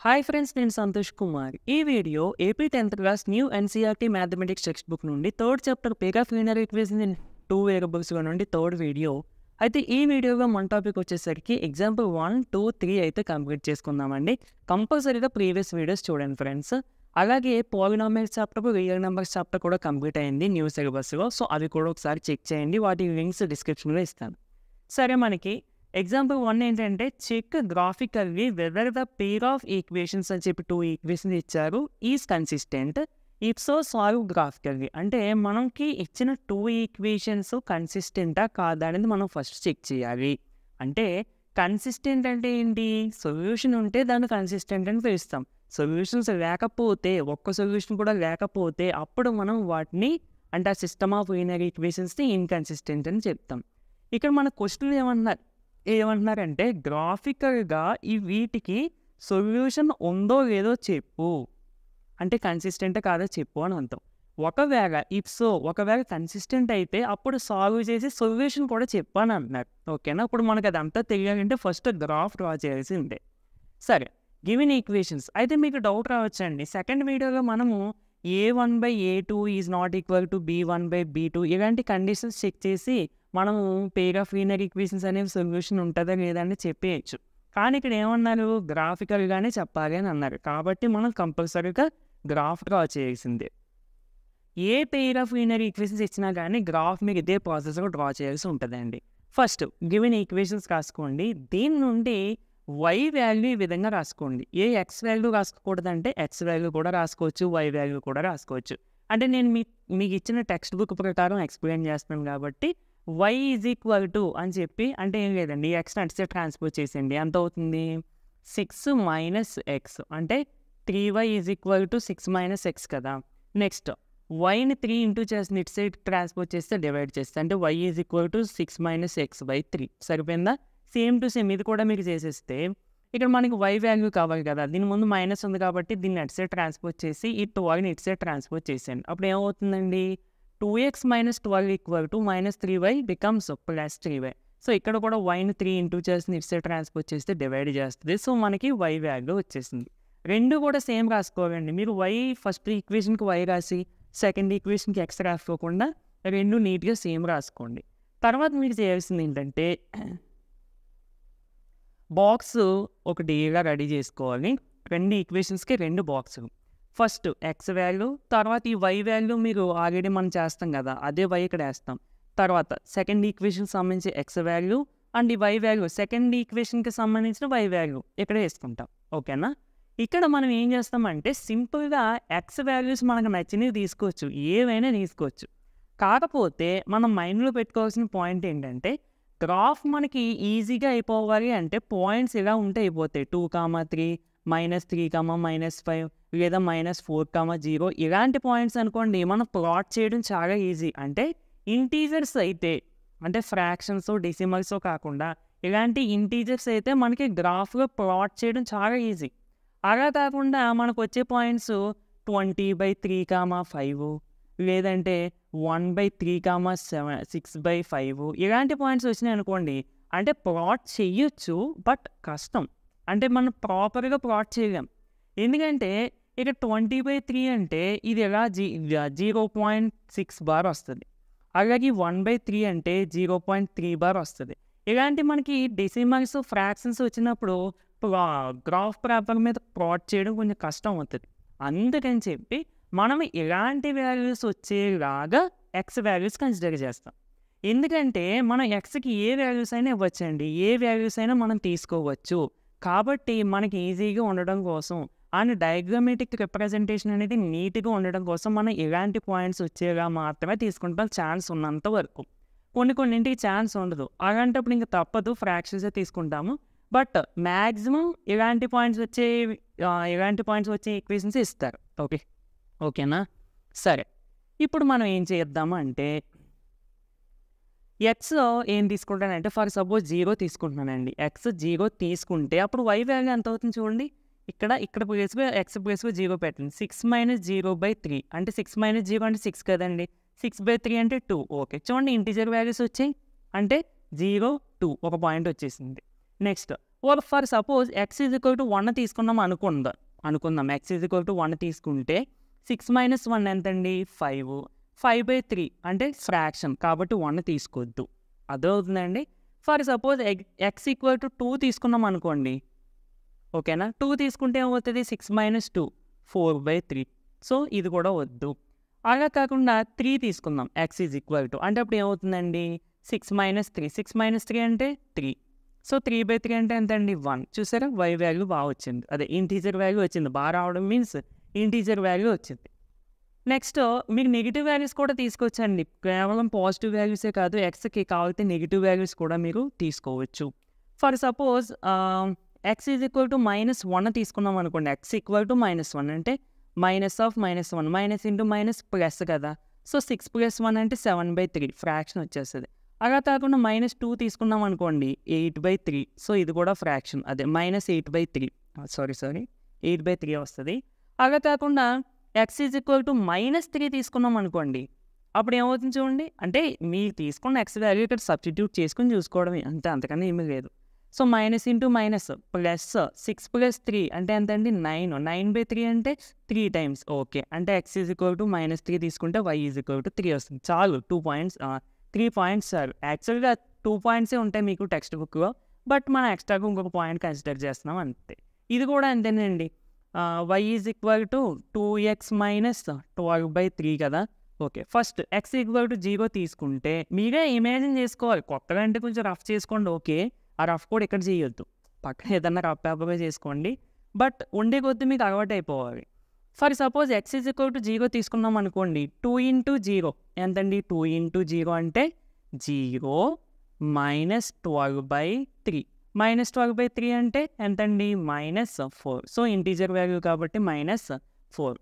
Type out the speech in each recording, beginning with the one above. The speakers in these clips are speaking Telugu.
హాయ్ ఫ్రెండ్స్, నేను సంతోష్ కుమార్. ఈ video AP 10th class new NCERT mathematics text book నుండి third chapter pair of linear equations in 2 వేరియబుల్స్లో నుండి థర్డ్ వీడియో. అయితే ఈ వీడియోలో మన టాపిక్ వచ్చేసరికి ఎగ్జాంపుల్ 1, 2, 3 అయితే కంప్లీట్ చేసుకుందామండి. కంపల్సరీగా ప్రీవియస్ వీడియోస్ చూడండి ఫ్రెండ్స్. అలాగే polynomials chapter, real numbers chapter కూడా కంప్లీట్ అయింది న్యూ సిలబస్లో. సో అవి కూడా ఒకసారి చెక్ చేయండి, వాటి లింక్స్ డిస్క్రిప్షన్లో ఇస్తాను. సరే, మనకి ఎగ్జాంపుల్ 1 ఏంటంటే check graphically whether the pair of equations అని చెప్పి 2 ఈక్వేషన్స్ ఇచ్చారు, is consistent if so solve graphically. అంటే మనకి ఇచ్చిన 2 ఈక్వేషన్స్ కన్సిస్టెంటా కాదా అనేది మనం ఫస్ట్ చెక్ చేయాలి. అంటే కన్సిస్టెంట్ అంటే ఏంటి? సొల్యూషన్ ఉంటే దాన్ని కన్సిస్టెంట్ అని పిలుస్తాం. సొల్యూషన్స్ లేకపోతే, ఒక్క సొల్యూషన్ కూడా లేకపోతే అప్పుడు మనం వాటిని, అంటే ఆ సిస్టమ్ ఆఫ్ లీనియర్ ఈక్వేషన్స్ని ఇన్కన్సిస్టెంట్ అని చెప్తాం. ఇక్కడ మన క్వశ్చన్ ఏమంటున్నారంటే గ్రాఫికల్గా ఈ వీటికి సొల్యూషన్ ఉందో లేదో చెప్పు, అంటే కన్సిస్టెంట్ కాదో చెప్పు అని అంటాం. ఒకవేళ కన్సిస్టెంట్ అయితే అప్పుడు సాల్వ్ చేసి సొల్యూషన్ కూడా చెప్పు అని అంటున్నారు. ఓకేనా? ఇప్పుడు మనకు అదంతా తెలియాలంటే ఫస్ట్ గ్రాఫ్ డ్రా చేయాల్సిందే. సరే, గివెన్ ఈక్వేషన్స్ అయితే మీకు డౌట్ రావచ్చండి. సెకండ్ వీడియోలో మనము a1/a2 is not equal to b1/b2 ఇలాంటి కండిషన్స్ చెక్ చేసి మనము పేర్ ఆఫ్ లీనియర్ ఈక్వేషన్స్ అనేవి సొల్యూషన్ ఉంటుందా లేదా అని చెప్పేయచ్చు. కానీ ఇక్కడ ఏమన్నారు? గ్రాఫికల్గానే చెప్పాలి అని అన్నారు. కాబట్టి మనం కంపల్సరీగా గ్రాఫ్ డ్రా చేయాల్సిందే. ఏ పేర్ ఆఫ్ లీనియర్ ఈక్వేషన్స్ ఇచ్చినా కానీ గ్రాఫ్ మీరు ఇదే ప్రాసెస్లో డ్రా చేయాల్సి ఉంటుందండి. ఫస్ట్ గివెన్ ఈక్వేషన్స్ రాసుకోండి. దీని నుండి y వాల్యూ ఈ విధంగా రాసుకోండి. ఏ ఎక్స్ వాల్యూ రాసుకోకూడదంటే ఎక్స్ వాల్యూ కూడా రాసుకోవచ్చు, y వాల్యూ కూడా రాసుకోవచ్చు. అంటే నేను మీకు ఇచ్చిన టెక్స్ట్ బుక్ ప్రకారం ఎక్స్ప్లెయిన్ చేస్తున్నాను కాబట్టి y ఈజ్ ఈక్వల్ టు అని చెప్పి, అంటే ఏం లేదండి, ఎక్స్ అటు ట్రాన్స్పోజ్ చేసేయండి. ఎంత అవుతుంది? 6 మైనస్ ఎక్స్ అంటే 3y is equal to 6 - x కదా. నెక్స్ట్ వైని 3 ఇంటూ చేసి ఇటు సైడ్ ట్రాన్స్పోజ్ చేస్తే డివైడ్ చేస్తే, అంటే y is equal to 6 - x/3 సరిపోయిందా? సేమ్ టు సేమ్ ఇది కూడా మీకు చేసేస్తే ఇక్కడ మనకి y వాల్యూ కావాలి కదా, దీని ముందు మైనస్ ఉంది కాబట్టి దీన్ని అటు సైడ్ ట్రాన్స్పోజ్ చేసి ఈ 12ని ఇటు సైడ్ ట్రాన్స్పోజ్ చేసేయండి. అప్పుడు ఏమవుతుందండి? 2x - 12 equal to -3y becomes +3y. So ఇక్కడ కూడా వైని 3 ఇంటూ చేసి ఇటు సైడ్ ట్రాన్స్పోజ్ చేస్తే డివైడ్ చేస్తుంది. సో మనకి y వాల్యూ వచ్చేసింది. రెండు కూడా సేమ్ రాసుకోవాలండి. మీరు y ఫస్ట్ ఈక్వేషన్కి y రాసి సెకండ్ ఈక్వేషన్కి x రాసుకోకుండా రెండు నీట్గా సేమ్ రాసుకోండి. తర్వాత మీరు చేయాల్సింది ఏంటంటే బాక్స్ ఒకటి ఇలా రెడీ చేసుకోవాలి. రెండు ఈక్వేషన్స్కి రెండు బాక్సులు. ఫస్ట్ ఎక్స్ వాల్యూ, తర్వాత ఈ y వాల్యూ మీరు ఆల్రెడీ మనం చేస్తాం కదా, అదే y ఇక్కడ వేస్తాం. తర్వాత సెకండ్ ఈక్వేషన్కి సంబంధించి ఎక్స్ వాల్యూ అండ్ ఈ y వాల్యూ, సెకండ్ ఈక్వేషన్కి సంబంధించిన y వాల్యూ ఇక్కడ వేసుకుంటాం. ఓకేనా? ఇక్కడ మనం ఏం చేస్తామంటే సింపుల్గా ఎక్స్ వాల్యూస్ మనకు నచ్చినవి తీసుకోవచ్చు, ఏవైనా తీసుకోవచ్చు. కాకపోతే మనం మైండ్లో పెట్టుకోవాల్సిన పాయింట్ ఏంటంటే గ్రాఫ్ మనకి ఈజీగా అయిపోవాలి అంటే పాయింట్స్ ఇలా ఉంటే అయిపోతాయి. 2, 3, -3, -5 లేదా -4, 0 ఇలాంటి పాయింట్స్ అనుకోండి మనం ప్లాట్ చేయడం చాలా ఈజీ. అంటే ఇంటీజర్స్ అయితే, అంటే ఫ్రాక్షన్స్, డెసిమల్స్ కాకుండా ఇలాంటి ఇంటీజర్స్ అయితే మనకి గ్రాఫ్లో ప్లాట్ చేయడం చాలా ఈజీ. అలా కాకుండా మనకు వచ్చే పాయింట్స్ 20/3, 5 లేదంటే 1/3, 7, 6/5 ఇలాంటి పాయింట్స్ వచ్చినాయి అనుకోండి, అంటే ప్లాట్ చెయ్యొచ్చు బట్ కష్టం. అంటే మనం ప్రాపర్గా ప్లాట్ చేయలేం. ఎందుకంటే ఇక్కడ 20/3 అంటే ఇది ఎలా 0.6 బార్ వస్తుంది. అలాగే 1/3 అంటే 0.3 బార్ వస్తుంది. ఇలాంటి మనకి డెసిమల్స్, ఫ్రాక్షన్స్ వచ్చినప్పుడు గ్రాఫ్ పేపర్ మీద ప్లాట్ చేయడం కొంచెం కష్టం అవుతుంది. అందుకని చెప్పి మనం ఇలాంటి వాల్యూస్ వచ్చేలాగా ఎక్స్ వాల్యూస్ కన్సిడర్ చేస్తాం. ఎందుకంటే మనం ఎక్స్కి ఏ వాల్యూస్ అయినా ఇవ్వచ్చండి, ఏ వాల్యూస్ అయినా మనం తీసుకోవచ్చు. కాబట్టి మనకి ఈజీగా ఉండడం కోసం అండ్ డయాగ్రామెటిక్ రిప్రజెంటేషన్ అనేది నీట్గా ఉండడం కోసం మనం ఇలాంటి పాయింట్స్ వచ్చేలా మాత్రమే తీసుకుంటాం, ఛాన్స్ ఉన్నంత వరకు. కొన్నింటికి ఛాన్స్ ఉండదు, అలాంటప్పుడు ఇంకా తప్పదు, ఫ్రాక్షన్సే తీసుకుంటాము. బట్ మ్యాక్సిమం ఇలాంటి పాయింట్స్ వచ్చే ఈక్వేషన్స్ ఇస్తారు. ఓకేనా? సరే, ఇప్పుడు మనం ఏం చేద్దాము అంటే ఎక్స్ ఏం తీసుకుంటానంటే ఫర్ సపోజ్ 0 తీసుకుంటున్నానండి. ఎక్స్ 0 తీసుకుంటే అప్పుడు y వాల్యూ ఎంత అవుతుంది చూడండి. ఇక్కడ ప్లేస్లో ఎక్స్ ప్లేస్లో 0 పెట్టండి. 6 - 0/3 అంటే 6 - 0 అంటే 6 కదండి. 6/3 అంటే 2. ఓకే, చూడండి ఇంటిజర్ వాల్యూస్ వచ్చాయి. అంటే 0, 2 ఒక పాయింట్ వచ్చేసింది. Next for suppose X is equal to 1 తీసుకున్నాం అనుకుందాం ఎక్స్ ఈజ్ ఈక్వల్ టు 1 తీసుకుంటే 6 మైనస్ 1 ఎంతండి 5/3 అంటే ఫ్రాక్షన్ కాబట్టి 1 తీసుకోవద్దు. అదవుతుందండి. For suppose x equal to 2 తీసుకున్నాం అనుకోండి, ఓకేనా. 2 తీసుకుంటే ఏమవుతుంది 6 మైనస్ 2 4/3. సో ఇది కూడా వద్దు. అలా కాకుండా 3 తీసుకుందాం ఎక్స్ ఈజ్ ఈక్వల్ టు, అంటే అప్పుడు ఏమవుతుందండి 6 మైనస్ 3 అంటే 3. సో 3/3 అంటే ఎంత అండి 1. చూసారా వై వాల్యూ బాగా వచ్చింది, అదే ఇంటీజర్ వాల్యూ వచ్చింది. బాగా రావడం మీన్స్ ఇంటీజర్ వాల్యూ వచ్చింది. నెక్స్ట్ మీకు నెగిటివ్ వాల్యూస్ కూడా తీసుకోవచ్చండి. కేవలం పాజిటివ్ వాల్యూసే కాదు, ఎక్స్కి కావాలంటే నెగిటివ్ వాల్యూస్ కూడా మీరు తీసుకోవచ్చు. For suppose X is equal to -1 తీసుకున్నాం అనుకోండి. ఎక్స్ ఈక్వల్ టు -1 అంటే -1 మైనస్ ఇంటూ మైనస్ ప్లస్ కదా. సో 6 + 1 అంటే 7/3 ఫ్రాక్షన్ వచ్చేస్తుంది. అలా కాకుండా -2 తీసుకున్నాం అనుకోండి 8/3. సో ఇది కూడా ఫ్రాక్షన్, అదే -8/3 8/3 వస్తుంది. అలా కాకుండా ఎక్స్ ఈజ్ ఈక్వల్ టు -3 తీసుకున్నాం అనుకోండి, అప్పుడు ఏమవుతుంది చూడండి. అంటే మీరు తీసుకున్న ఎక్స్ వాల్యూ ఇక్కడ సబ్స్టిట్యూట్ చేసుకుని చూసుకోవడమే అంతే, అంతకన్నా ఏమీ లేదు. So minus into minus plus 6 + 3 అంటే ఎంత అండి 9/3 అంటే 3 టైమ్స్. ఓకే, అంటే ఎక్స్ ఈజ్ ఈక్వల్ టు -3 తీసుకుంటే వై ఈజ్ ఈక్వల్ టు 3 వస్తుంది. చాలు 2 పాయింట్స్ 3 పాయింట్స్ చాలు. యాక్చువల్గా 2 పాయింట్సే ఉంటాయి మీకు టెక్స్ట్ బుక్లో, బట్ మనం ఎక్స్ట్రాగా ఇంకొక పాయింట్ కన్సిడర్ చేస్తున్నాం అంతే. ఇది కూడా అంతేనండి. Why is equal to 2x - 12/3 కదా. Okay, first X equal to 0 తీసుకుంటే మీరే ఇమాజిన్ చేసుకోవాలి. కొత్తగా అంటే కొంచెం రఫ్ చేసుకోండి. ఓకే, ఆ రఫ్ కూడా ఇక్కడ చేయొద్దు, పక్కన ఏదన్నా రఫ్ పేపర్గా చేసుకోండి. బట్ ఉండే కొద్దీ మీకు అలవాటు అయిపోవాలి. For suppose X is equal to 0 తీసుకున్నాం అనుకోండి. 2 × 0 ఎంతండి 2 × 0 అంటే 0 - 12/3 -12/3 అంటే ఎంతండి -4. సో ఇంటీజర్ వాల్యూ కాబట్టి -4.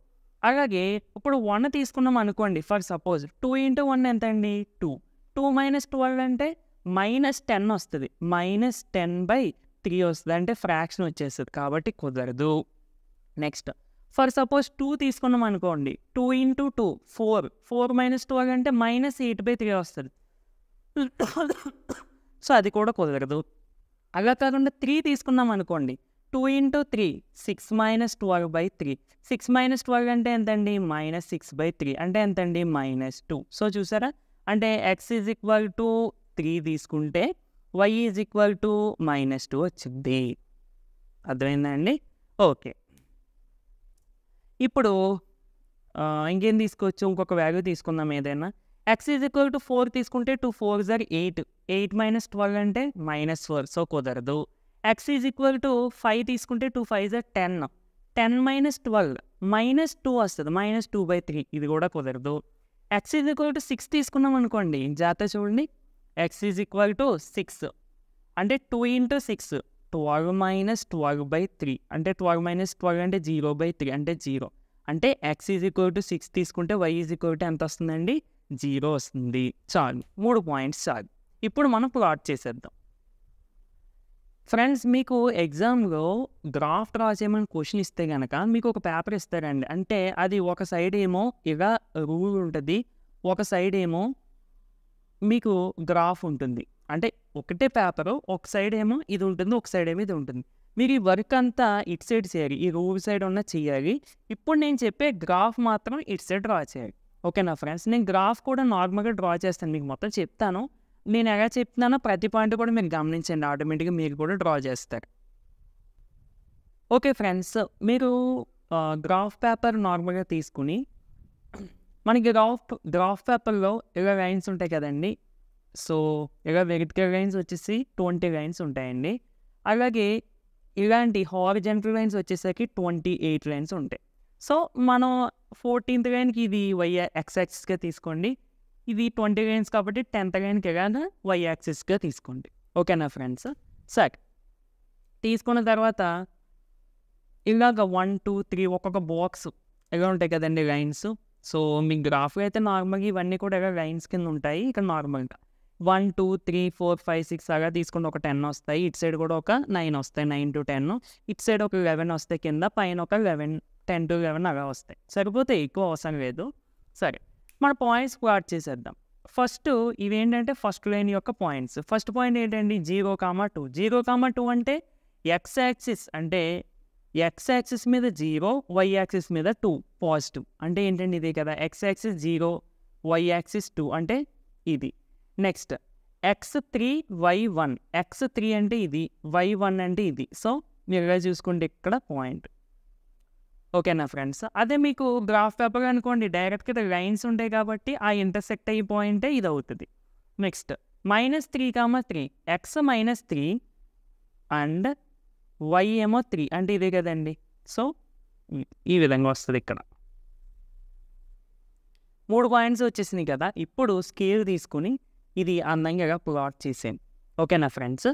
అలాగే ఇప్పుడు 1 తీసుకున్నాం అనుకోండి. ఫర్ సపోజ్ 2 × 1 ఎంతండి 2 - 12 అంటే -10 వస్తుంది. -10/3 వస్తుంది, అంటే ఫ్రాక్షన్ వచ్చేస్తుంది కాబట్టి కుదరదు. నెక్స్ట్ ఫర్ సపోజ్ 2 తీసుకున్నాం అనుకోండి. 2 × 2 4 -12 అంటే -8/3 వస్తుంది. సో అది కూడా కుదరదు. అలా కాకుండా 3 తీసుకున్నాం అనుకోండి. 2 × 3 6 - 12/3 6 - 12 అంటే ఎంతండి -6/3 అంటే ఎంతండి -2. సో చూసారా, అంటే ఎక్స్ ఈజ్ ఈక్వల్ టు 3 తీసుకుంటే వై ఈజ్ ఈక్వల్ టు -2 వచ్చింది. అర్థమైందా అండి? ఓకే, ఇప్పుడు ఇంకేం తీసుకోవచ్చు, ఇంకొక వాల్యూ తీసుకుందాం ఏదైనా. ఎక్స్ ఈజ్ ఈక్వల్ టు 4 తీసుకుంటే 2 × 4 = 8 8 - 12 అంటే -4. సో కుదరదు. ఎక్స్ ఈజ్ ఈక్వల్ టు 5 తీసుకుంటే 2 × 5 = 10 10 - 12 -2 వస్తుంది, -2/3. ఇది కూడా కుదరదు. ఎక్స్ ఈజ్ ఈక్వల్ టు 6 తీసుకున్నాం అనుకోండి. జాగ్రత్త చూడండి, ఎక్స్ ఈజ్ ఈక్వల్ టు 6 అంటే 2 × 6 12 - 12/3 అంటే 12 - 12 అంటే 0/3 అంటే 0. అంటే ఎక్స్ ఈజ్ ఈక్వల్ టు 6 తీసుకుంటే వై ఈజ్ ఈక్వల్ టు ఎంత వస్తుందండి 0 వస్తుంది. చాలు, 3 పాయింట్స్ చాలు. ఇప్పుడు మనం ప్లాట్ చేసేద్దాం. ఫ్రెండ్స్, మీకు ఎగ్జామ్లో గ్రాఫ్ డ్రా చేయమని క్వశ్చన్ ఇస్తే కనుక మీకు ఒక పేపర్ ఇస్తారండి. అంటే అది ఒక సైడ్ ఏమో ఇలా రూల్ ఉంటుంది, ఒక సైడ్ ఏమో మీకు గ్రాఫ్ ఉంటుంది. అంటే ఒకటే పేపరు, ఒక సైడ్ ఏమో ఇది ఉంటుంది, ఒక సైడ్ ఏమో ఇది ఉంటుంది. మీరు ఈ వర్క్ అంతా ఇటు సైడ్ చేయాలి, ఈ రూల్ సైడ్ ఉన్న చేయాలి. ఇప్పుడు నేను చెప్పే గ్రాఫ్ మాత్రం ఇటు సైడ్ డ్రా చేయాలి. ఓకేనా ఫ్రెండ్స్? నేను గ్రాఫ్ కూడా నార్మల్గా డ్రా చేస్తాను, మీకు మొత్తం చెప్తాను. నేను ఎలా చెప్తున్నానో ప్రతి పాయింట్ కూడా మీరు గమనించండి, ఆటోమేటిక్గా మీరు కూడా డ్రా చేస్తారు. ఓకే ఫ్రెండ్స్, మీరు గ్రాఫ్ పేపర్ నార్మల్గా తీసుకుని, మనకి గ్రాఫ్ పేపర్లో ఇలా లైన్స్ ఉంటాయి కదండి. సో ఇలా వెర్టికల్ లైన్స్ వచ్చేసి 20 లైన్స్ ఉంటాయండి. అలాగే ఇలాంటి హారిజంటల్ లైన్స్ వచ్చేసరికి 28 లైన్స్ ఉంటాయి. సో మనం 14th లైన్కి ఇది ఎక్స్ యాక్సిస్గా తీసుకోండి, ఇది 20 లైన్స్ కాబట్టి 10th లైన్కి ఎలాగా వై యాక్సిస్గా తీసుకోండి. ఓకేనా ఫ్రెండ్స్? సరే, తీసుకున్న తర్వాత ఇలాగ 1 2 3 ఒక్కొక్క బాక్స్ ఎలా ఉంటాయి కదండి లైన్స్. సో మీ గ్రాఫ్లో అయితే నార్మల్గా ఇవన్నీ కూడా ఎలా లైన్స్ కింద ఉంటాయి. ఇక్కడ నార్మల్గా 1 2 3 4 5 6 అలా తీసుకుంటే ఒక 10 వస్తాయి. ఇటు సైడ్ కూడా ఒక 9 వస్తాయి, 9 to 10. ఇటు సైడ్ ఒక 11 వస్తాయి, కింద పైన ఒక 10 to 11 అలా వస్తాయి. సరిపోతాయి, ఎక్కువ అవసరం లేదు. సరే, మన పాయింట్స్ ప్లాట్ చేసేద్దాం. ఫస్ట్ ఇవేంటంటే ఫస్ట్ లైన్ యొక్క పాయింట్స్. ఫస్ట్ పాయింట్ ఏంటండి 0, 2 0, 2 అంటే ఎక్స్ యాక్సిస్ అంటే ఎక్స్ యాక్సిస్ మీద 0, వై యాక్సిస్ మీద 2 పాజిటివ్ అంటే ఏంటండి ఇదే కదా. ఎక్స్ యాక్సిస్ 0, వై యాక్సిస్ 2 అంటే ఇది. నెక్స్ట్ x3 y1, x3 అంటే ఇది, y1 అంటే ఇది. సో మీరు చూసుకుంటే ఇక్కడ పాయింట్. ఓకేనా ఫ్రెండ్స్. అదే మీకు గ్రాఫ్ పేపర్ అనుకోండి, డైరెక్ట్గా లైన్స్ ఉంటాయి కాబట్టి ఆ ఇంటర్సెక్ట్ అయ్యే పాయింటే ఇది అవుతుంది. నెక్స్ట్ -3, ఎక్స్ -3 అండ్ వై ఏమో 3 అంటే ఇదే కదండి. సో ఈ విధంగా వస్తుంది. ఇక్కడ 3 పాయింట్స్ వచ్చేసినాయి కదా. ఇప్పుడు స్కేల్ తీసుకుని ఇది అందంగా ప్లాట్ చేసాను. ఓకేనా ఫ్రెండ్స్.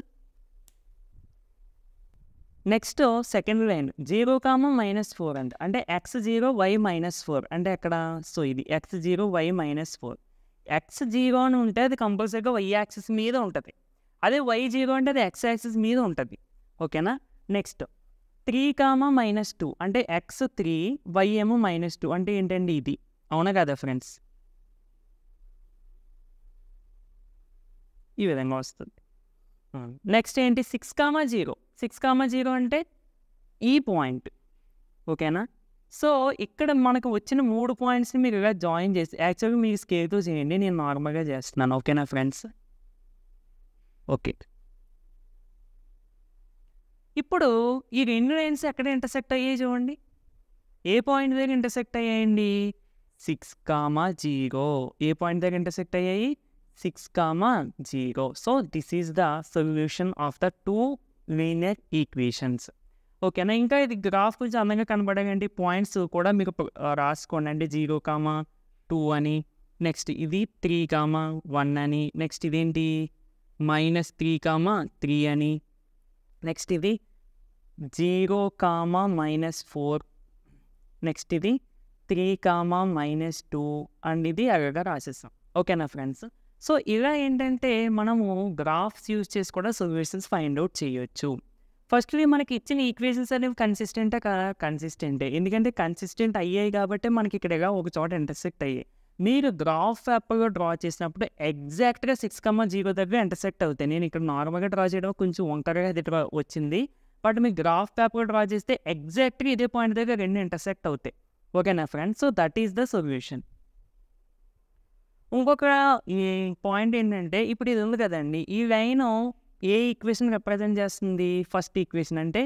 నెక్స్ట్ సెకండ్ లైన్ 0, -4 అంటే x0 y -4 అంటే ఎక్కడ. సో ఇది x0 y -4. x0 అని ఉంటే అది కంపల్సరీగా y యాక్సిస్ మీద ఉంటుంది. అదే y0 అంటే అది x యాక్సిస్ మీద ఉంటుంది. ఓకేనా. నెక్స్ట్ 3, -2 అంటే x3 y ఏమో -2 అంటే ఏంటండి ఇది. అవునా కదా ఫ్రెండ్స్. ఈ విధంగా వస్తుంది. నెక్స్ట్ ఏంటి 6, 0 అంటే ఈ పాయింట్. ఓకేనా. సో ఇక్కడ మనకు వచ్చిన 3 పాయింట్స్ని మీరు ఇలా జాయిన్ చేసి యాక్చువల్గా మీరు స్కేల్తో చేయండి, నేను నార్మల్గా చేస్తున్నాను. ఓకేనా ఫ్రెండ్స్. ఓకే. ఇప్పుడు ఈ 2 లైన్స్ ఎక్కడ ఇంటర్సెక్ట్ అయ్యాయి చూడండి. ఏ పాయింట్ దగ్గర ఇంటర్సెక్ట్ అయ్యాయండి. 6, 0. ఏ పాయింట్ దగ్గర ఇంటర్సెక్ట్ అయ్యాయి. 6, 0. So this is the solution of the 2 linear equations. ఓకేనా. ఇంకా ఇది గ్రాఫ్ కొంచెం అందంగా కనబడగండి. పాయింట్స్ కూడా మీకు రాసుకోండి. అంటే 0, 2 అని. నెక్స్ట్ ఇది 3, 1 అని. నెక్స్ట్ ఇదేంటి -3, 3 అని. నెక్స్ట్ ఇది 0, -4. నెక్స్ట్ ఇది 3, -2 అండ్ ఇది అలాగా రాసేస్తాం. ఓకేనా ఫ్రెండ్స్. సో ఇలా ఏంటంటే మనము గ్రాఫ్స్ యూజ్ చేసి కూడా సొల్యూషన్స్ ఫైండ్ అవుట్ చేయొచ్చు. ఫస్ట్లీ మనకి ఇచ్చిన ఈక్వేషన్స్ అనేవి కన్సిస్టెంటే. ఎందుకంటే కన్సిస్టెంట్ అయ్యాయి కాబట్టి మనకి ఇక్కడ ఒక చోట ఇంటర్సెక్ట్ అయ్యాయి. మీరు గ్రాఫ్ పేపర్లో డ్రా చేసినప్పుడు ఎగ్జాక్ట్గా 6, 0 దగ్గర ఇంటర్సెక్ట్ అవుతాయి. నేను ఇక్కడ నార్మల్గా డ్రా చేయడం కొంచెం వంకరగా ఇది వచ్చింది. బట్ మీరు గ్రాఫ్ పేపర్లో డ్రా చేస్తే ఎగ్జాక్ట్గా ఇదే పాయింట్ దగ్గర 2 ఇంటర్సెక్ట్ అవుతాయి. ఓకేనా friends. So that is the solution. ఇంకొక ఈ పాయింట్ ఏంటంటే ఇప్పుడు ఇది ఉంది కదండి. ఈ లైన్ ఏ ఈక్వేషన్ రిప్రజెంట్ చేస్తుంది. ఫస్ట్ ఈక్వేషన్ అంటే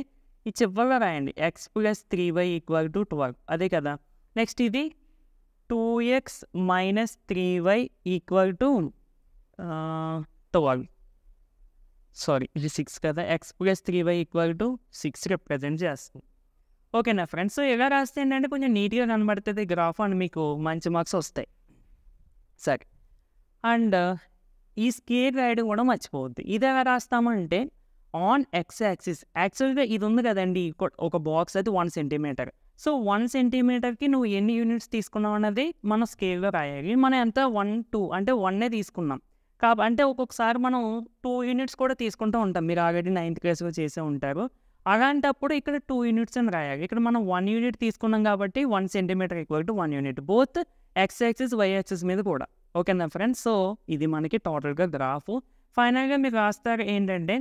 ఈ చివరిగా రాయండి x + 3y = 12 అదే కదా. నెక్స్ట్ ఇది 2x - 3y = 12. సారీ ఇది 6 కదా. x + 3y = 6 రిప్రజెంట్ చేస్తుంది. ఓకేనా ఫ్రెండ్స్. సో ఇలా రాస్తే ఏంటంటే కొంచెం నీట్గా కనబడుతుంది గ్రాఫ్ అండ్ మీకు మంచి మార్క్స్ వస్తాయి. సరే. అండ్ ఈ స్కేల్ రాయడం కూడా మర్చిపోవద్దు. ఇది ఎలా రాస్తామంటే ఆన్ ఎక్స్ యాక్సిస్. యాక్చువల్గా ఇది ఉంది కదండి ఒక బాక్స్ అయితే 1 సెంటీమీటర్. సో 1 సెంటీమీటర్కి నువ్వు ఎన్ని యూనిట్స్ తీసుకున్నావు అన్నది మనం స్కేల్లో రాయాలి. మనం ఎంత 1, 2 అంటే 1 తీసుకున్నాం అంటే ఒక్కొక్కసారి మనం 2 యూనిట్స్ కూడా తీసుకుంటూ ఉంటాం. మీరు ఆల్రెడీ 9th క్లాస్లో చేసే ఉంటారు. అలాంటప్పుడు ఇక్కడ 2 యూనిట్స్ అని రాయాలి. ఇక్కడ మనం 1 యూనిట్ తీసుకున్నాం కాబట్టి 1 centimetre = 1 unit. Both x axis y axis మీద కూడా. ఓకేనా ఫ్రెండ్స్. సో ఇది మనకి టోటల్గా గ్రాఫ్. ఫైనల్గా మీరు రాస్తారు ఏంటంటే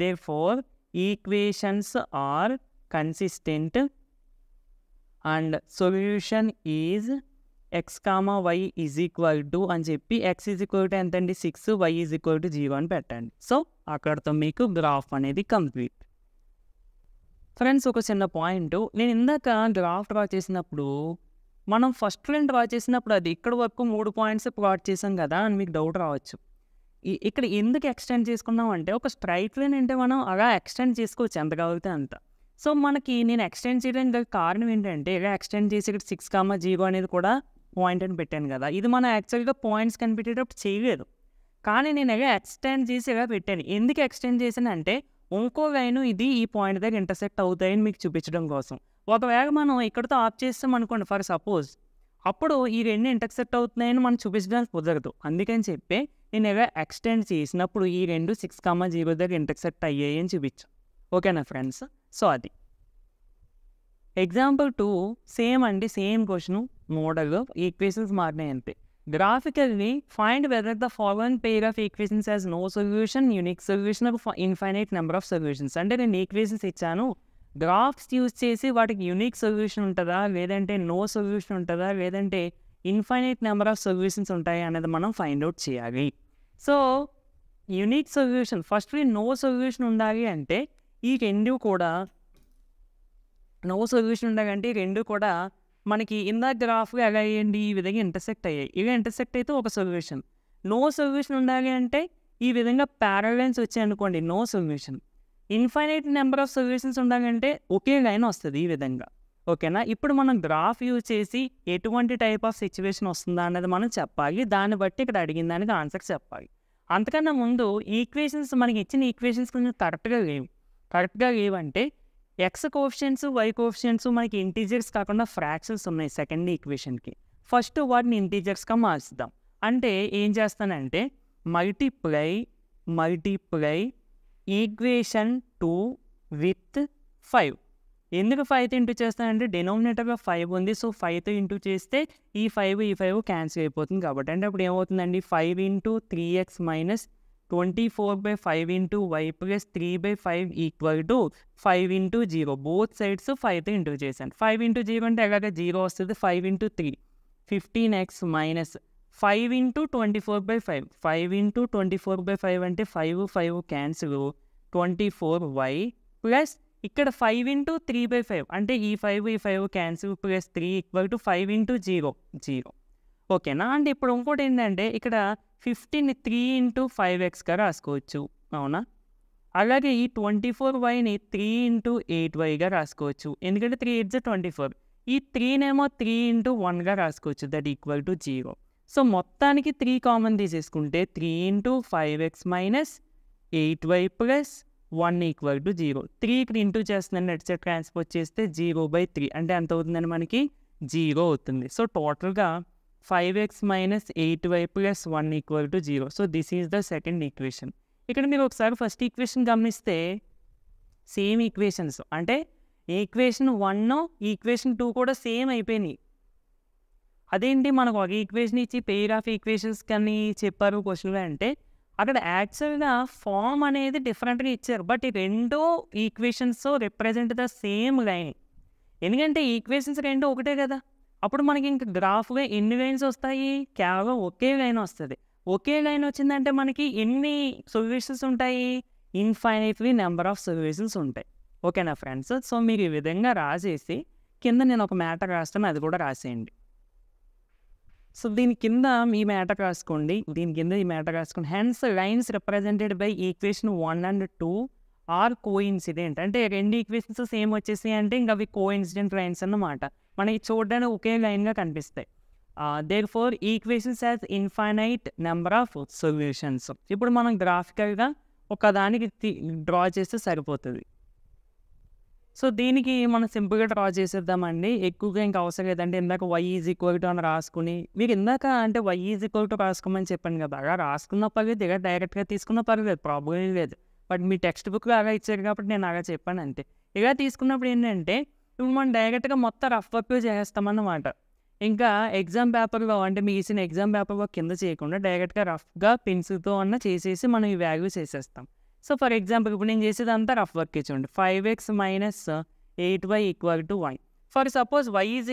therefore equations are consistent and solution is x, y = అని చెప్పి x = ఎంతండి 6, y = 0 అని పెట్టండి. సో అక్కడతో మీకు గ్రాఫ్ అనేది కంప్లీట్. ఫ్రెండ్స్ ఒక చిన్న పాయింట్, నేను ఇందాక గ్రాఫ్ డ్రా చేసినప్పుడు మనం ఫస్ట్ లైన్ డ్రా చేసినప్పుడు అది ఇక్కడ వరకు 3 పాయింట్స్ ప్లాట్ చేసాం కదా అని మీకు డౌట్ రావచ్చు. ఇక్కడ ఎందుకు ఎక్స్టెండ్ చేసుకున్నాం అంటే ఒక స్ట్రైట్ లైన్ అంటే మనం అలా ఎక్స్టెండ్ చేసుకోవచ్చు ఎంత కావాలితే అంత. సో మనకి నేను ఎక్స్టెండ్ చేయడానికి కారణం ఏంటంటే ఇలా ఎక్స్టెండ్ చేసి ఇక్కడ 6, 0 అనేది కూడా పాయింట్ అని పెట్టాను కదా. ఇది మనం యాక్చువల్గా పాయింట్స్ కనిపెట్టేటప్పుడు చేయలేదు, కానీ నేను ఇలా ఎక్స్టెండ్ చేసి ఇలా పెట్టాను. ఎందుకు ఎక్స్టెండ్ చేశాను అంటే ఇంకో లైన్ ఇది ఈ పాయింట్ దగ్గర ఇంటర్సెక్ట్ అవుతాయని మీకు చూపించడం కోసం. ఒకవేళ మనం ఇక్కడతో ఆఫ్ చేస్తాం అనుకోండి ఫర్ సపోజ్, అప్పుడు ఈ 2 ఇంటర్సెక్ట్ అవుతున్నాయని మనం చూపించడానికి కుదరదు. అందుకని చెప్పి నేను ఇలా ఎక్స్టెండ్ చేసినప్పుడు ఈ 2 6, 0 దగ్గర ఇంటర్సెక్ట్ అయ్యాయి అని చూపించాను. ఓకేనా ఫ్రెండ్స్. సో అది ఎగ్జాంపుల్ 2 సేమ్ అండి, సేమ్ క్వశ్చన్ మోడల్ ఈక్వేషన్స్ మారినాయి అంతే. Graphically find whether the following pair of equations has no solution, unique solution of infinite number of solutions. అంటే నేను ఈక్వేషన్స్ ఇచ్చాను, గ్రాఫ్స్ యూజ్ చేసి వాటికి యూనిక్ సొల్యూషన్ ఉంటుందా, లేదంటే నో సొల్యూషన్ ఉంటుందా, లేదంటే ఇన్ఫైనైట్ నెంబర్ ఆఫ్ సొల్యూషన్స్ ఉంటాయి అనేది మనం ఫైండ్ అవుట్ చేయాలి. So unique solution first no solution ఉండాలి అంటే ఈ రెండు కూడా నో సొల్యూషన్ ఉండాలంటే ఈ రెండు కూడా మనకి ఇందాక గ్రాఫ్గా ఎలా అయ్యండి, ఈ విధంగా ఇంటర్సెక్ట్ అయ్యాయి. ఇలా ఇంటర్సెక్ట్ అయితే ఒక సొల్యూషన్. నో సొల్యూషన్ ఉండాలి అంటే ఈ విధంగా ప్యారలల్ లైన్స్ వచ్చాయి అనుకోండి, no solution. Infinite number of solutions ఉండాలంటే ఒకే లైన్ వస్తుంది ఈ విధంగా. ఓకేనా? ఇప్పుడు మనం గ్రాఫ్ యూజ్ చేసి ఎటువంటి టైప్ ఆఫ్ సిచ్యువేషన్ వస్తుందా అనేది మనం చెప్పాలి. దాన్ని బట్టి ఇక్కడ అడిగిన దానికి ఆన్సర్ చెప్పాలి. అంతకన్నా ముందు ఈక్వేషన్స్, మనకి ఇచ్చిన ఈక్వేషన్స్ కొంచెం కరెక్ట్గా లేవంటే ఎక్స్ కోఎఫిషియెంట్స్, వై కోఎఫిషియెంట్స్ మనకి ఇంటీజర్స్ కాకుండా ఫ్రాక్షన్స్ ఉన్నాయి సెకండ్ ఈక్వేషన్కి. ఫస్ట్ వాటిని ఇంటీజర్స్గా మార్చుదాం. అంటే ఏం చేస్తానంటే మల్టిప్లై ఈక్వేషన్ 2 with 5. ఎందుకు 5తో ఇంటూ చేస్తానంటే డినోమినేటర్లో 5 ఉంది. సో 5తో ఇంటూ చేస్తే ఈ 5 క్యాన్సిల్ అయిపోతుంది కాబట్టి. అంటే అప్పుడు ఏమవుతుందండి, 5 × 3x - 24/5 × y + 3/5 = 5 × 0. Both sides 5తో into చేశాను. 5 × 0 అంటే ఎలాగ 0 వస్తుంది. 5 × 3 15x - 5 × 24/5. 5 × 24/5 అంటే 5 క్యాన్సిల్, 24y ప్లస్ ఇక్కడ 5 × 3/5 అంటే ఈ 5 క్యాన్సిల్ ప్లస్ 3 = 5 × 0. ఓకేనా? అంటే ఇప్పుడు ఇంకోటి ఏంటంటే ఇక్కడ 15ని 3 × 5xగా రాసుకోవచ్చు. అవునా? అలాగే ఈ 24yని 3 × 8yగా రాసుకోవచ్చు. ఎందుకంటే 3 8 24. ఈ 3నేమో 3 × 1గా రాసుకోవచ్చు. That equal to 0. సో మొత్తానికి 3 కామన్ తీసేసుకుంటే 3 × 5x - 8y + 1 = 0. 3 ఇక్కడ ఇంటూ చేస్తుందండి, నెట్ సెట్ ట్రాన్స్పోజ్ చేస్తే 0/3 అంటే ఎంత అవుతుందని మనకి 0 అవుతుంది. సో టోటల్గా 5x - 8y + 1 = 0. So this is the second equation. ఇక్కడ మీరు ఒకసారి ఫస్ట్ ఈక్వేషన్ గమనిస్తే సేమ్ ఈక్వేషన్స్, అంటే ఈక్వేషన్ 1, ఈక్వేషన్ 2 కూడా సేమ్ అయిపోయినాయి. అదేంటి మనకు ఒక ఈక్వేషన్ ఇచ్చి పెయిర్ ఆఫ్ ఈక్వేషన్స్ కానీ చెప్పారు క్వశ్చన్లో అంటే అక్కడ యాక్చువల్గా ఫామ్ అనేది డిఫరెంట్గా ఇచ్చారు. బట్ ఈ రెండు equations represent the same line. ఎందుకంటే ఈక్వేషన్స్ రెండు ఒకటే కదా. అప్పుడు మనకి ఇంకా గ్రాఫ్గా ఎన్ని లైన్స్ వస్తాయి, కేవలం ఒకే లైన్ వస్తుంది. ఒకే లైన్ వచ్చిందంటే మనకి ఎన్ని సొల్యూషన్స్ ఉంటాయి, ఇన్ఫైనైట్లీ నెంబర్ ఆఫ్ సొల్యూషన్స్ ఉంటాయి. ఓకేనా ఫ్రెండ్స్? సో మీరు ఈ విధంగా రాసేసి కింద నేను ఒక మ్యాటర్ రాస్తాను, అది కూడా రాసేయండి. సో దీని కింద మీ మ్యాటర్ రాసుకోండి, దీని కింద ఈ మ్యాటర్ రాసుకోండి. Hence lines represented by equation 1 and 2 are coincident. అంటే రెండు ఈక్వేషన్స్ సేమ్ వచ్చేసి అంటే ఇంకా అవి కోఇన్సిడెంట్ లైన్స్ అన్నమాట. మనకి చూడడానికి ఒకే లైన్గా కనిపిస్తాయి. Therefore equations has infinite number of solutions. ఇప్పుడు మనం గ్రాఫికల్గా ఒకదానికి డ్రా చేస్తే సరిపోతుంది. సో దీనికి మనం సింపుల్గా డ్రా చేసేద్దామండి. ఎక్కువగా ఇంకా అవసరం లేదంటే ఇందాక y = అని రాసుకుని, మీకు ఇందాక అంటే y = రాసుకోమని చెప్పాను కదా, అలా రాసుకున్న పర్లేదు, ఇలా డైరెక్ట్గా తీసుకున్న పర్లేదు, ప్రాబ్లం లేదు. బట్ మీ టెక్స్ట్ బుక్లో అలా ఇచ్చారు కాబట్టి నేను అలా చెప్పాను అంతే. ఇలా తీసుకున్నప్పుడు ఏంటంటే ఇప్పుడు మనం డైరెక్ట్గా మొత్తం రఫ్ వర్క్ చేస్తామన్నమాట. ఇంకా ఎగ్జామ్ పేపర్లో అంటే మీ ఇచ్చిన ఎగ్జామ్ పేపర్లో కింద చేయకుండా డైరెక్ట్గా రఫ్గా పెన్సిల్తో చేసేసి మనం ఈ వాల్యూస్ వేసేస్తాం. సో ఫర్ ఎగ్జాంపుల్ ఇప్పుడు నేను చేసేదంతా రఫ్ వర్క్ చూడండి. 5x - 8y = 1. For suppose y =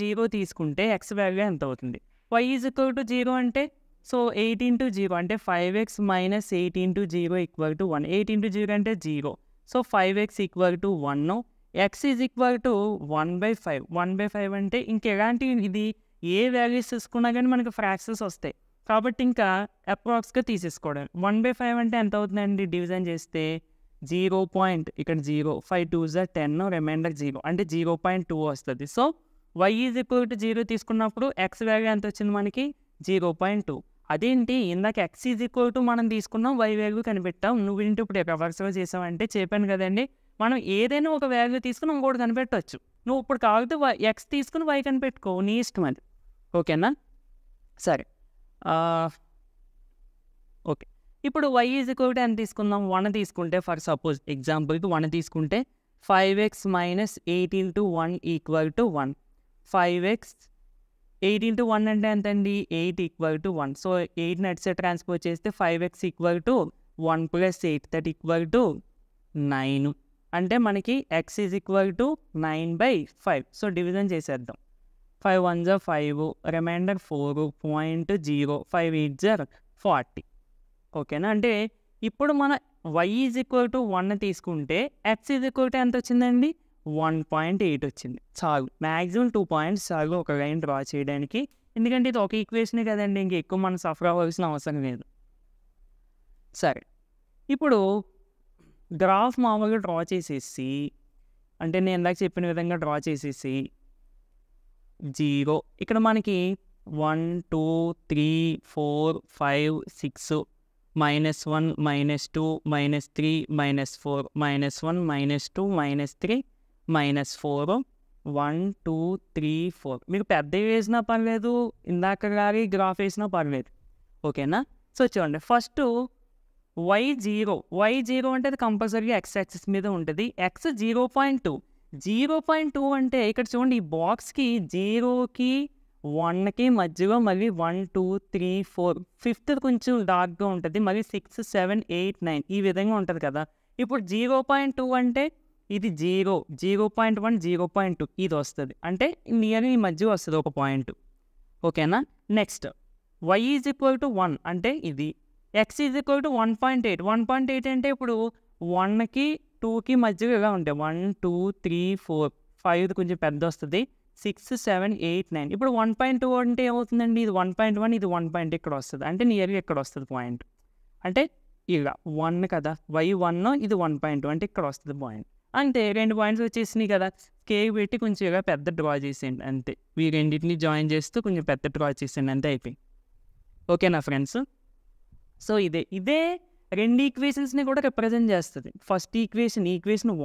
0 తీసుకుంటే x వాల్యూ ఎంత అవుతుంది? y = 0 అంటే సో 8 × 0 అంటే 5x - 8 × 0 = 1. 8 × 0 అంటే 0. So 5x = 1. x = 1/5. 1/5 అంటే ఇంకెలాంటి ఇది ఏ వాల్యూస్ తీసుకున్నా కానీ మనకి ఫ్రాక్షన్స్ వస్తాయి కాబట్టి ఇంకా అప్రాక్స్గా తీసేసుకోవడం. 1/5 అంటే ఎంత అవుతుందండి డివిజన్ చేస్తే 0. ఇక్కడ 0, 5 2s 10, రిమైండర్ 0 అంటే 0.2 వస్తుంది. సో y = 0 తీసుకున్నప్పుడు x వాల్యూ ఎంత వచ్చింది మనకి 0.2. అదేంటి ఇందాక x = మనం తీసుకున్నాం, y వాల్యూ కనిపెట్టాం, నువ్వు ఇంటి ఇప్పుడు రివర్స్గా చేసావంటే చెప్పాను కదండి, మనం ఏదైనా ఒక వాల్యూ తీసుకుని ఇంకోటి కనిపెట్టవచ్చు. నువ్వు ఇప్పుడు కావాలంటే x తీసుకుని y కనిపెట్టుకో, నీ ఇష్టం అది. ఓకేనా? సరే, ఓకే. ఇప్పుడు y = ఎంత తీసుకుందాం? 1 తీసుకుంటే ఫర్ సపోజ్ ఎగ్జాంపుల్కి 1 తీసుకుంటే 5x - 8 × 1 = 1. 5x 8 ఇంటూ 1 అంటే ఎంత అండి? 8 ఈక్వల్ టు 1. సో 8ని అటు సైడ్ ట్రాన్స్పోజ్ చేస్తే 5x equal to 1 plus 8 that equal to 9. అంటే మనకి x is equal to 9/5. So division చేసేద్దాం. 5 1 జా 5, రిమైండర్ 4, 0.0, 5 8 జా 40. ఓకేనా? అంటే ఇప్పుడు మన y ఈజ్ ఈక్వల్ టు 1 తీసుకుంటే x ఈజ్ ఈక్వల్ టు ఎంత వచ్చిందండి? 1.8 వచ్చింది. చాలు, మ్యాక్సిమం 2 పాయింట్స్ చాలు ఒక లైన్ డ్రా చేయడానికి. ఎందుకంటే ఇది ఒక ఈక్వేషనే కదండి, ఇంక ఎక్కువ మనం సఫర్ అవ్వాల్సిన అవసరం లేదు. సరే, ఇప్పుడు గ్రాఫ్ మామూలుగా డ్రా చేసేసి, అంటే నేను ఇందాక చెప్పిన విధంగా డ్రా చేసేసి 0 ఇక్కడ మనకి 1 2 3 4 5 6 -1 -2 -3 -4 -1 -2 -3 -4 1 2 3 4. మీకు పెద్దవి వేసినా పర్లేదు, ఇందాక గారి గ్రాఫ్ వేసినా పర్లేదు. ఓకేనా? సో చూడండి, ఫస్ట్ y0 అంటే అది కంపల్సరీగా x యాక్సిస్ మీద ఉంటుంది. x 0.2. 0.2 అంటే ఇక్కడ చూడండి, ఈ బాక్స్కి 0కి 1కి మధ్యలో మళ్ళీ 1 2 3 4, 5th కొంచెం డార్క్గా ఉంటుంది, మళ్ళీ 6 7 8 9 ఈ విధంగా ఉంటుంది కదా. ఇప్పుడు 0.2 అంటే ఇది 0, 0.1 0.2 ఇది వస్తుంది, అంటే నియర్ ఈ మధ్య వస్తుంది ఒక పాయింట్. ఓకేనా? Next y is equal to 1 అంటే ఇది, x ఈజ్ ఈక్వల్ టు 1.8. 1.8 అంటే ఇప్పుడు 1కి 2కి మధ్యలో ఇలా ఉంటాయి, 1 2 3 4 5 కొంచెం పెద్ద వస్తుంది, 6 7 8 9. ఇప్పుడు 1.2 అంటే ఏమవుతుందండి? ఇది 1.1, ఇది 1. ఇక్కడ వస్తుంది, అంటే నియర్గా ఇక్కడ వస్తుంది పాయింట్. అంటే ఇలా 1 కదా, y1 ఇది 1.2 అంటే ఇక్కడ వస్తుంది పాయింట్. అంతే, 2 పాయింట్స్ వచ్చేసినాయి కదా. స్కేల్ పెట్టి కొంచెం ఇలా పెద్ద డ్రా చేసేయండి అంతే. ఈ రెండింటిని జాయిన్ చేస్తూ కొంచెం పెద్ద డ్రా చేసేయండి, అంతే అయిపోయింది. ఓకేనా ఫ్రెండ్స్? సో ఇదే రెండు ఈక్వేషన్స్ని కూడా రిప్రజెంట్ చేస్తుంది. ఫస్ట్ ఈక్వేషన్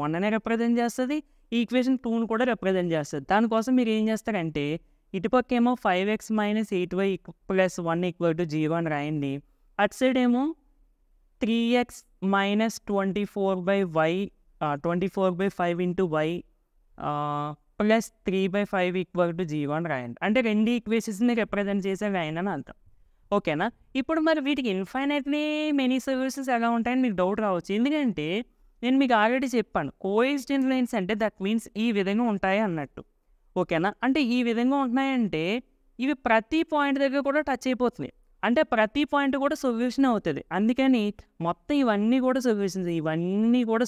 1 అనే రిప్రజెంట్ చేస్తుంది, ఈక్వేషన్ 2ని కూడా రిప్రజెంట్ చేస్తుంది. దానికోసం మీరు ఏం చేస్తారంటే, ఇటుపక్క ఏమో 5x - 8y + 1 = 0 అని రాయండి. అటు సైడ్ ఏమో 3x - 24/y 24/5 × y + 3/5 = 0 అని రాయండి. అంటే రెండు ఈక్వేషన్స్ని రిప్రజెంట్ చేసే లైన్ అని అర్థం. ఓకేనా? ఇప్పుడు మరి వీటికి ఇన్ఫైనైట్లీ మెనీ సొల్యూషన్స్ ఎలా ఉంటాయని మీకు డౌట్ రావచ్చు. ఎందుకంటే నేను మీకు ఆల్రెడీ చెప్పాను, కోఇన్సిడెంట్ లైన్స్ అంటే దట్ మీన్స్ ఈ విధంగా ఉంటాయి అన్నట్టు. ఓకేనా? అంటే ఈ విధంగా ఉంటున్నాయంటే ఇవి ప్రతి పాయింట్ దగ్గర కూడా టచ్ అయిపోతున్నాయి, అంటే ప్రతి పాయింట్ కూడా సొల్యూషన్ అవుతుంది. అందుకని మొత్తం ఇవన్నీ కూడా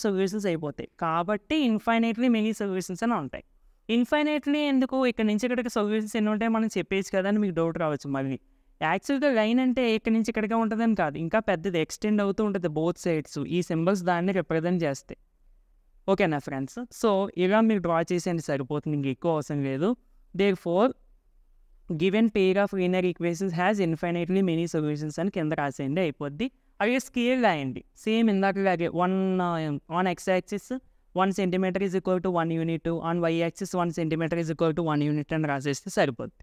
సొల్యూషన్స్ అయిపోతాయి. కాబట్టి ఇన్ఫైనైట్లీ మెనీ సొల్యూషన్స్ అని ఉంటాయి. ఇన్ఫైనైట్లీ ఎందుకు, ఇక్కడ నుంచి ఇక్కడికి సొల్యూషన్స్ ఎన్ని ఉంటాయి మనం చెప్పేసి కదా అని మీకు డౌట్ రావచ్చు. మళ్ళీ యాక్చువల్గా లైన్ అంటే ఇక్కడి నుంచి ఇక్కడికే ఉంటుందని కాదు, ఇంకా పెద్దది ఎక్స్టెండ్ అవుతూ ఉంటుంది బోత్ సైడ్స్. ఈ సింబల్స్ దాన్ని రిప్రజెంట్ చేస్తాయి. ఓకేనా ఫ్రెండ్స్? సో ఇలా మీరు డ్రా చేసేయండి సరిపోతుంది, ఇంక ఎక్కువ అవసరం లేదు. Therefore given pair of linear equations has infinitely many solutions అని కింద రాసేయండి, అయిపోద్ది. అలాగే స్కేల్ రాయండి, సేమ్ ఇందాకలాగే 1 on x axis 1 centimeter = 1 unit, on y axis 1 centimeter = 1 unit అని రాసేస్తే సరిపోద్ది.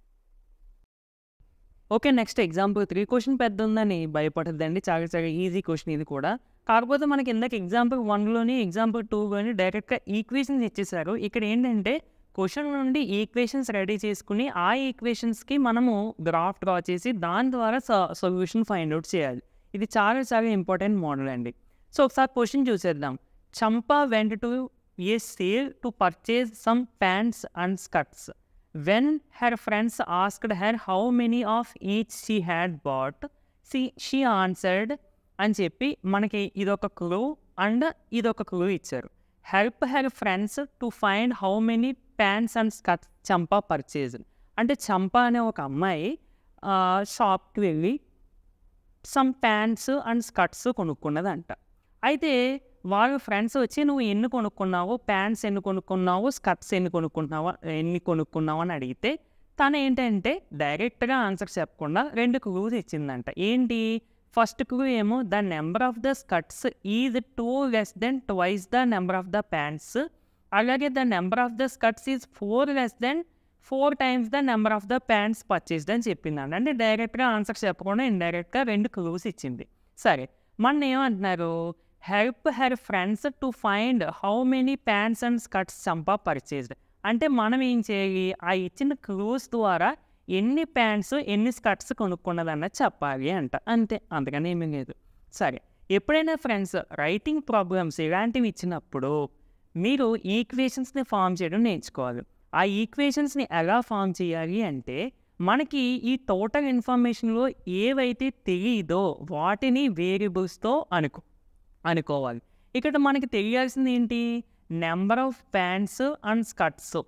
Okay, next example 3. క్వశ్చన్ పెద్ద ఉందని భయపడద్దండి, చాలా ఈజీ క్వశ్చన్ ఇది కూడా. కాకపోతే మనకి ఇందాక ఎగ్జాంపుల్ 1లోని ఎగ్జాంపుల్ 2లోని డైరెక్ట్గా ఈక్వేషన్స్ ఇచ్చేసారు. ఇక్కడ ఏంటంటే క్వశ్చన్ నుండి ఈక్వేషన్స్ రెడీ చేసుకుని ఆ ఈక్వేషన్స్కి మనము గ్రాఫ్ డ్రా చేసి దాని ద్వారా సొల్యూషన్ ఫైండ్ అవుట్ చేయాలి. ఇది చాలా ఇంపార్టెంట్ మోడల్ అండి. సో ఒకసారి క్వశ్చన్ చూసేద్దాం. చంపా went to A sale to purchase some pants and skirts. When her friends asked her how many of each she had bought, she answered అని చెప్పి మనకి ఇదొక క్లూ అండ్ ఇదొక క్లూ ఇచ్చారు. Help her friends to find how many pants and skirts Champa purchase. అంటే చంపా అనే ఒక అమ్మాయి షాప్కి వెళ్ళి సమ్ ప్యాంట్స్ అండ్ స్కర్ట్స్ కొనుక్కున్నదంట. అయితే వాళ్ళ ఫ్రెండ్స్ వచ్చి నువ్వు ఎన్ని కొనుక్కున్నావు, ప్యాంట్స్ ఎన్ని కొనుక్కున్నావు, స్కర్ట్స్ ఎన్ని కొనుక్కున్నావు అని అడిగితే తను ఏంటంటే డైరెక్ట్గా ఆన్సర్ చెప్పకుండా 2 క్లూస్ ఇచ్చిందంట. ఏంటి? ఫస్ట్ క్లూ ఏమో the number of the skirts is 2 less than twice the number of the pants. అలాగే the number of the skirts is 4 less than 4 times the number of the pants purchased అని చెప్పిందంట. అంటే డైరెక్ట్గా ఆన్సర్ చెప్పకుండా ఇండైరెక్ట్గా 2 క్లూస్ ఇచ్చింది. సరే, మన ఏమంటున్నారు? Help her friends to find how many pants and skirts Champa purchased. అంటే మనం ఏం చేయాలి? ఆ ఇచ్చిన క్లూస్ ద్వారా ఎన్ని ప్యాంట్స్ ఎన్ని స్కర్ట్స్ కొనుక్కున్నదన్నది చెప్పాలి అంట, అంతే, అంతకని ఏమీ లేదు. సరే, ఎప్పుడైనా ఫ్రెండ్స్ రైటింగ్ ప్రాబ్లమ్స్ ఇలాంటివి ఇచ్చినప్పుడు మీరు ఈక్వేషన్స్ని ఫామ్ చేయడం నేర్చుకోవాలి. ఆ ఈక్వేషన్స్ని ఎలా ఫామ్ చేయాలి అంటే మనకి ఈ టోటల్ ఇన్ఫర్మేషన్లో ఏవైతే తెలియదో వాటిని వేరియబుల్స్తో అనుకోవాలి. ఇక్కడ మనకి తెలియాల్సింది ఏంటి, number of pants and skirts.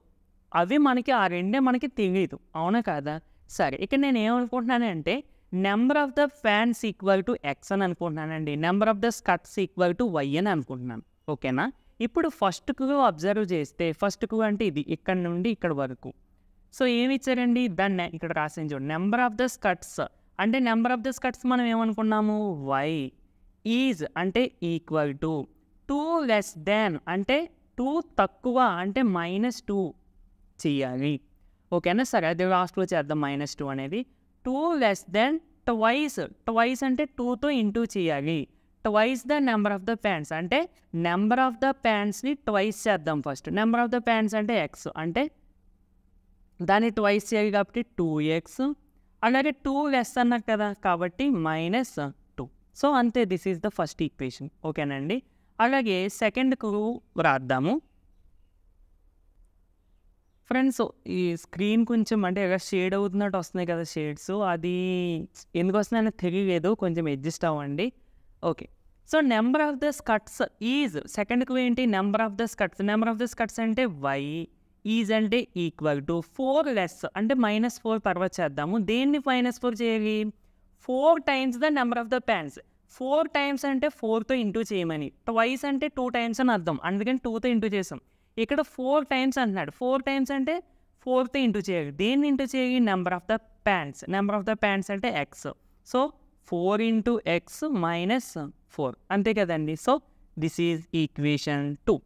అవి మనకి ఆ రెండే మనకి తెలియదు, అవునా కాదా? సరే, ఇక్కడ నేను ఏమనుకుంటున్నానంటే number of the pants equal to x అని అనుకుంటున్నానండి, number of the skirts equal to y అని అనుకుంటున్నాను. ఓకేనా? ఇప్పుడు ఫస్ట్ క్లూ అబ్జర్వ్ చేస్తే, ఫస్ట్ క్లూ అంటే ఇది ఇక్కడ నుండి ఇక్కడ వరకు. సో ఏమి ఇచ్చారండి, దాన్ని ఇక్కడ రాసింది చూడండి, నెంబర్ ఆఫ్ ద స్కర్ట్స్ అంటే నెంబర్ ఆఫ్ ద స్కర్ట్స్ మనం ఏమనుకున్నాము, వై. ఈజ్ అంటే ఈక్వల్ టు, 2 లెస్ దాన్ అంటే 2 తక్కువ అంటే -2 చేయాలి. ఓకేనా? సరే, అది లాస్ట్లో చేద్దాం. -2 అనేది 2 లెస్ దాన్ ట్వైస్ అంటే 2తో ఇంటూ చేయాలి. Twice the number of the pants అంటే నెంబర్ ఆఫ్ ద ప్యాంట్స్ని ట్వైస్ చేద్దాం. First number of the pants అంటే ఎక్స్, అంటే దాన్ని ట్వైస్ చేయాలి కాబట్టి 2x. అలాగే 2 లెస్ అన్నారు కదా కాబట్టి -2. సో అంతే, this is the first equation. ఓకేనండి? అలాగే సెకండ్ క్లూ రాద్దాము ఫ్రెండ్స్. ఈ స్క్రీన్ కొంచెం అంటే ఇలా షేడ్ అవుతున్నట్టు వస్తున్నాయి కదా షేడ్స్, అది ఎందుకు వస్తున్నాయని తెలియలేదు, కొంచెం అడ్జస్ట్ అవ్వండి. Okay, so number of the skirts is, second clue ఏంటి, number of the skirts. Number of the skirts అంటే వై, ఈజ్ అంటే ఈక్వల్ టు 4 లెస్ అంటే -4 తర్వాత చేద్దాము. దేన్ని -4 చేయాలి, 4 times the number of the pants. 4 times అంటే 4తో ఇంటూ చేయమని, ట్వైస్ అంటే 2 టైమ్స్ అని అర్థం, అందుకని 2తో ఇంటూ చేసాం. ఇక్కడ 4 టైమ్స్ అంటున్నాడు, 4 టైమ్స్ అంటే 4తో ఇంటూ చేయాలి. దేన్ని ఇంటూ చేయాలి, number of the pants. Number of the pants అంటే ఎక్స్. సో 4 × x - 4 అంతే కదండి. So this is equation 2.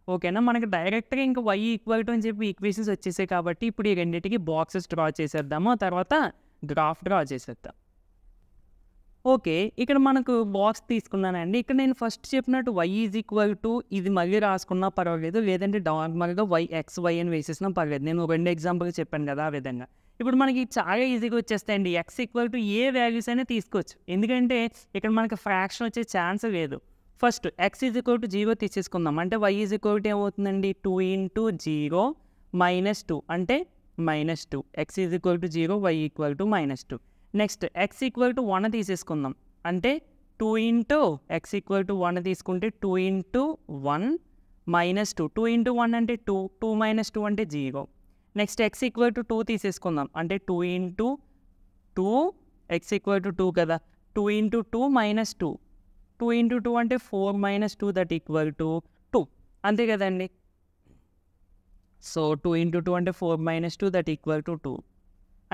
ఓకేనా? మనకి డైరెక్ట్గా ఇంకా y ఈక్వల్ టు అని చెప్పి ఈక్వేషన్స్ వచ్చేసాయి కాబట్టి ఇప్పుడు ఈ రెండింటికి బాక్సెస్ డ్రా చేసేద్దాము, ఆ తర్వాత గ్రాఫ్ డ్రా చేసేద్దాం. ఓకే, ఇక్కడ మనకు బాక్స్ తీసుకున్నానండి. ఇక్కడ నేను ఫస్ట్ చెప్పినట్టు y ఈజ్ ఈక్వల్ టు ఇది మళ్ళీ రాసుకున్నా పర్వాలేదు, లేదంటే నార్మల్గా xy అని వేసేసినా పర్లేదు. నేను 2 ఎగ్జాంపుల్స్ చెప్పాను కదా, ఆ విధంగా. ఇప్పుడు మనకి చాలా ఈజీగా వచ్చేస్తాయండి. x equal to A values అయినా తీసుకోవచ్చు, ఎందుకంటే ఇక్కడ మనకి ఫ్రాక్షన్ వచ్చే ఛాన్స్ లేదు. First x is equal to 0 తీసేసుకుందాం, అంటే y ఈజ్ ఈక్వల్ టు ఏమవుతుందండి, 2 × 0 - 2 అంటే -2. x is equal to 0, y equal to -2. Next x equal to 1 తీసేసుకుందాం, అంటే 2 × x ఈక్వల్ టు 1 తీసుకుంటే 2 × 1 -2. 2 × 1 అంటే 2, 2 - 2 అంటే 0. నెక్స్ట్ x ఈక్వల్ టు 2 తీసేసుకుందాం, అంటే 2 × 2, x ఈక్వల్ టు 2 కదా, 2 × 2 - 2. 2 × 2 అంటే 4 - 2 దట్ ఈక్వల్ టు 2, అంతే కదండి. సో 2 × 2 అంటే 4 - 2 దట్ ఈక్వల్ టు 2,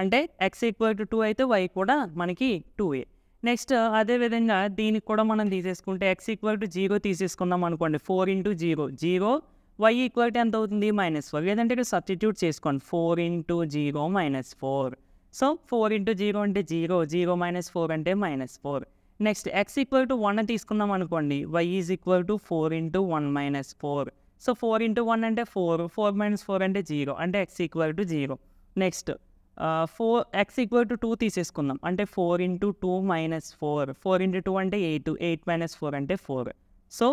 అంటే x ఈక్వల్ టు 2 అయితే y కూడా మనకి 2a. నెక్స్ట్ అదేవిధంగా దీనికి కూడా మనం తీసేసుకుంటే x ఈక్వల్ టు 0 తీసేసుకున్నాం అనుకోండి, 4 × 0, 0, y ఈక్వల్ టు ఎంత అవుతుంది, -4. లేదంటే ఇక్కడ సబ్స్టిట్యూట్ చేసుకోండి, 4 × 0 - 4. సో 4 × 0 అంటే 0, 0 - 4 అంటే -4. నెక్స్ట్ x ఈక్వల్ టు 1 తీసుకున్నాం అనుకోండి, y is equal to 4 × 1 - 4. So 4 × 1 అంటే 4, 4 - 4 అంటే 0, అంటే x equal to 0. Next x equal to 2 తీసేసుకుందాం, అంటే 4 × 2 - 4, 4 × 2 అంటే 8, 8 - 4 అంటే 4. సో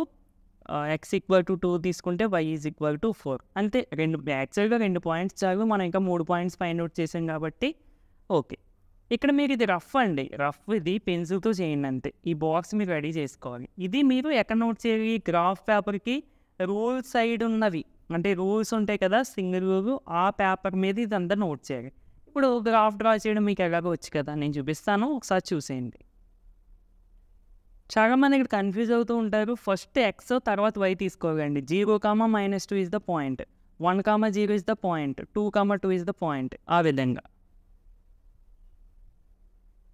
x ఈక్వల్ టు 2 తీసుకుంటే y ఈజ్ ఈక్వల్ టు 4, అంతే. యాక్చువల్గా 2 పాయింట్స్ చాలు, మనం ఇంకా 3 పాయింట్స్ ఫైండ్ అవుట్ చేసాం కాబట్టి. ఓకే, ఇక్కడ మీరు ఇది రఫ్ అండి, రఫ్ ఇది పెన్సిల్తో చేయండి అంతే. ఈ బాక్స్ మీరు రెడీ చేసుకోవాలి. ఇది మీరు ఎక్కడ నోట్ చేయాలి, గ్రాఫ్ పేపర్కి రూల్ సైడ్ ఉన్నవి, అంటే రూల్స్ ఉంటాయి కదా, సింగిల్ రూల్, ఆ పేపర్ మీద ఇదంతా నోట్ చేయాలి. ఇప్పుడు గ్రాఫ్ డ్రా చేయడం మీకు ఎలాగో వచ్చు కదా, నేను చూపిస్తాను, ఒకసారి చూసేయండి. చాలామంది ఇక్కడ కన్ఫ్యూజ్ అవుతూ ఉంటారు. ఫస్ట్ x తర్వాత y తీసుకోవాలండి. 0, -2 is the point, 1, 0 is the point, 2, 2 is the point, ఆ విధంగా.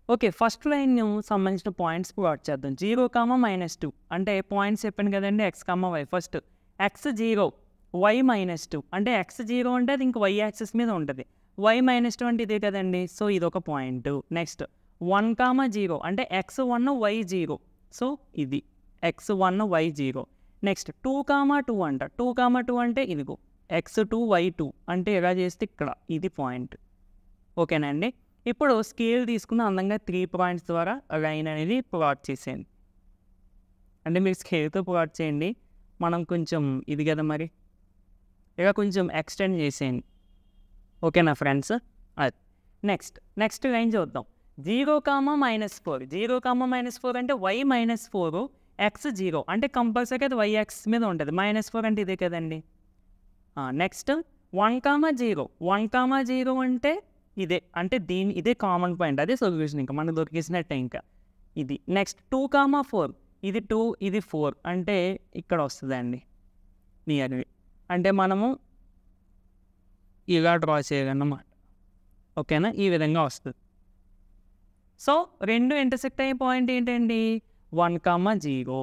ఓకే, ఫస్ట్ లైన్ సంబంధించిన పాయింట్స్ ప్లాట్ చేద్దాం. 0, -2 అంటే పాయింట్స్ చెప్పాను కదండి, x, y. First x 0, y -2 అంటే x 0 అంటే అది ఇంక y యాక్సిస్ మీద ఉంటుంది, y -2 అంటే ఇదే కదండి. సో ఇది ఒక పాయింట్. నెక్స్ట్ 1, 0 అంటే x1, y 0. సో ఇది x1, y 0. నెక్స్ట్ 2, 2 అంట, 2, 2 అంటే ఇదిగో x2, y2 అంటే ఎలా చేస్తే ఇక్కడ ఇది పాయింట్. ఓకేనండి. ఇప్పుడు స్కేల్ తీసుకుని అందంగా 3 పాయింట్స్ ద్వారా లైన్ అనేది ప్లాట్ చేసేయండి. అంటే మీరు స్కేల్తో ప్లాట్ చేయండి. మనం కొంచెం ఇది కదా మరి, ఇక కొంచెం ఎక్స్టెండ్ చేసేయండి. ఓకేనా ఫ్రెండ్స్? అది నెక్స్ట్ లైన్ చూద్దాం. 0, -4. 0, -4 అంటే y -4 x 0 అంటే కంపల్సరీ అది y x మీద ఉంటుంది. -4 అంటే ఇదే కదండి. నెక్స్ట్ 1, 0. 1, 0 అంటే ఇదే, అంటే ఇదే కామన్ పాయింట్, అదే సొల్యూషన్, ఇంకా మనకు దొరికేసినట్టే ఇంకా ఇది. నెక్స్ట్ 2, 4. ఇది 2, ఇది 4 అంటే ఇక్కడ వస్తుందండి నియర్లీ. అంటే మనము ఇలా డ్రా చేయాలన్నమాట. ఓకేనా? ఈ విధంగా వస్తుంది. సో రెండు ఇంటర్సెక్ట్ అయ్యే పాయింట్ ఏంటండి? 1, 0.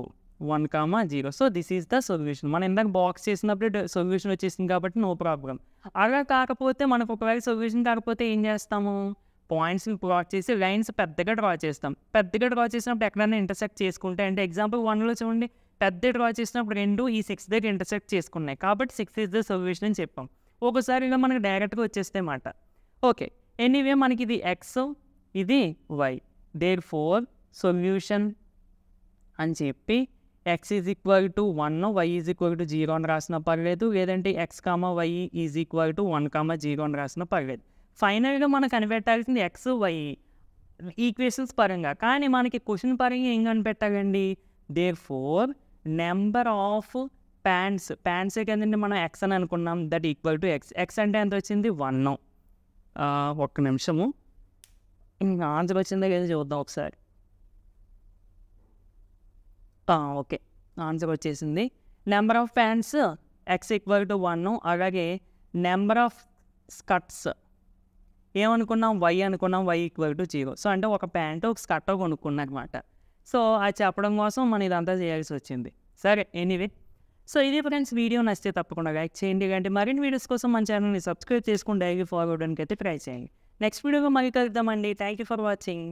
1, 0. So this is the solution. మనం ఇందాక బాక్స్ చేసినప్పుడు సొల్యూషన్ వచ్చేసింది కాబట్టి నో ప్రాబ్లం. అలా కాకపోతే మనకు ఒకవేళ సొల్యూషన్ కాకపోతే ఏం చేస్తాము? పాయింట్స్ని ప్లాట్ చేసి లైన్స్ పెద్దగా డ్రా చేస్తాం. పెద్దగా డ్రా చేసినప్పుడు ఎక్కడైనా ఇంటర్సెక్ట్ చేసుకుంటే, అంటే ఎగ్జాంపుల్ 1లో చూడండి, పెద్ద డ్రా చేసినప్పుడు 2 ఈ 6 దగ్గర ఇంటర్సెక్ట్ చేసుకున్నాయి కాబట్టి 6 ఈజ్ ద సొల్యూషన్ అని చెప్పాం. ఒకసారి ఇలా మనకు డైరెక్ట్గా వచ్చేస్తే మాట. ఓకే, ఎనీవే మనకి ఇది ఎక్స్, ఇది వై, దేర్ఫోర్ సొల్యూషన్ అని చెప్పి x is equal to 1, y is equal to 0 అని రాసినా పర్లేదు, లేదంటే x, y is equal to 1, 0 అని రాసినా పర్లేదు. ఫైనల్గా మనకు కనిపెట్టాల్సింది x, y ఈక్వేషన్స్ పరంగా. కానీ మనకి క్వశ్చన్ పరంగా ఏం కనిపెట్టాలండి? దేర్ఫోర్ నెంబర్ ఆఫ్ ప్యాంట్సే కదండి మనం x అని అనుకున్నాం, దట్ ఈక్వల్ టు x అంటే ఎంత వచ్చింది? 1. ఒక్క నిమిషము, ఆన్సర్ వచ్చిందా లేదా చూద్దాం ఒకసారి. ఓకే, ఆన్సర్ వచ్చేసింది. Number of pants x equal to 1, అలాగే నెంబర్ ఆఫ్ స్కర్ట్స్ ఏమనుకున్నాం? y అనుకున్నాం, y ఈక్వల్ టు 0. సో అంటే ఒక ప్యాంటు ఒక స్కర్ట్ కొనుక్కున్నాం అనమాట. సో అది చెప్పడం కోసం మనం ఇదంతా చేయాల్సి వచ్చింది. సరే, ఎనీవే, సో ఇది ఫ్రెండ్స్, వీడియో నచ్చితే తప్పకుండా లైక్ చేయండి. ఇలాంటి మరిన్ని వీడియోస్ కోసం మన ఛానల్ని సబ్స్క్రైబ్ చేసుకుని డైలీ ఫాలో అవ్వడానికి అయితే ట్రై చేయండి. నెక్స్ట్ వీడియోలో మళ్ళీ కలుద్దామండి. Thank you for watching.